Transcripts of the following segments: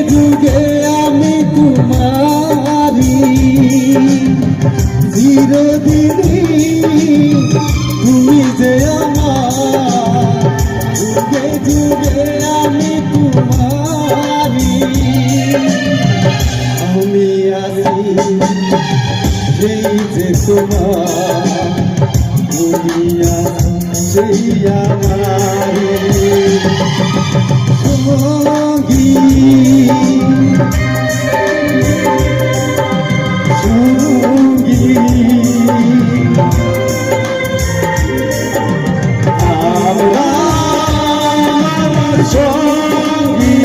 যুগে আমি তোমারি চিরদিনই তুমি যে আমার যুগে যুগে আমি তোমারি আমি আছি সেই যে তোমার দুনিয়া সেই আমার সঙ্গী সঙ্গী আমার সঙ্গী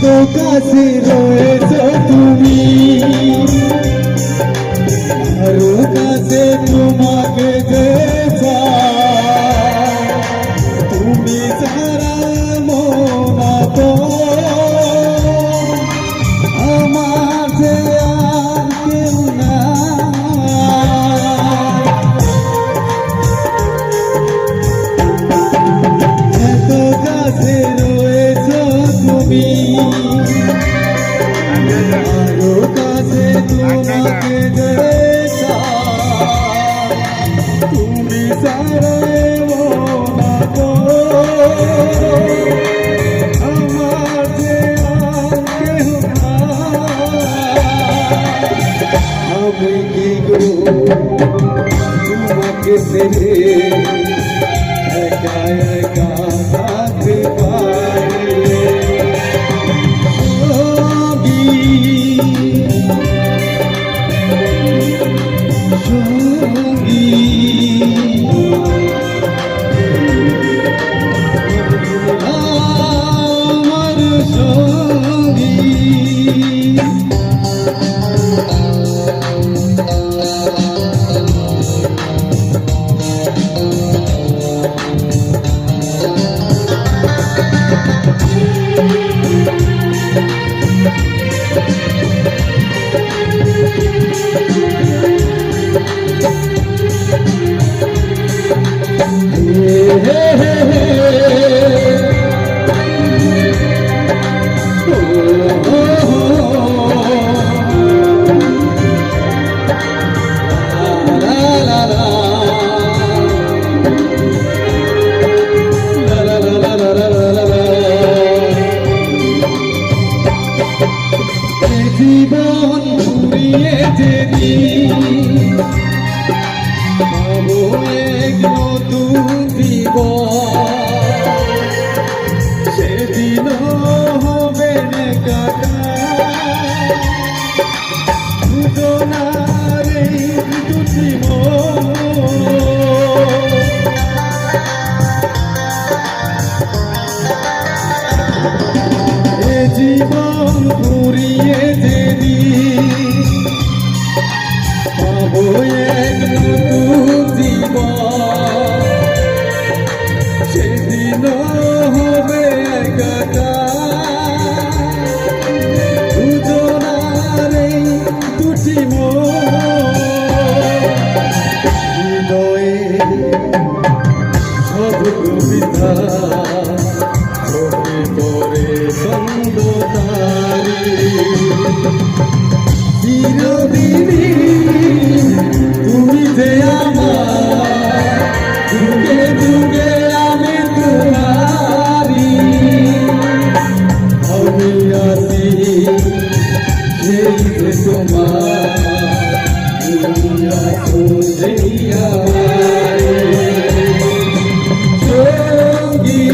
তো কাছে রয়েছ তুমি আরো কাছে তোমাকে যে চাই তুমি ছাড়া মন তো আমার যে আর কেউ নাই এত কাছে রয়েছ তুমি আরো কাছে তোমাকে যে চাই তুমি ছাড়া মন তো আমার যে আর কেউ নাই আমি কি গো তোমাকে ছেড়ে একা একা থাকতে পারি আমার সঙ্গী জীবন ঘুরিয়ে যেদিন পাবো এক নতুন জীবন সেদিন হবে না কাটা দুজনার এই দুটি জীবন ঘুরিয়ে যেদিন পাবো এক নতুন জীবন সেদিন হবে একাটা দুজনার এই দুটি হৃদয়ে সব কবিতা করে সন্দতারি চিরদিনই তুমি যে আমার যুগে যুগে আমি তোমারি আমি আছি সেই যে তোমার দুনিয়া তো সেই আমার সঙ্গী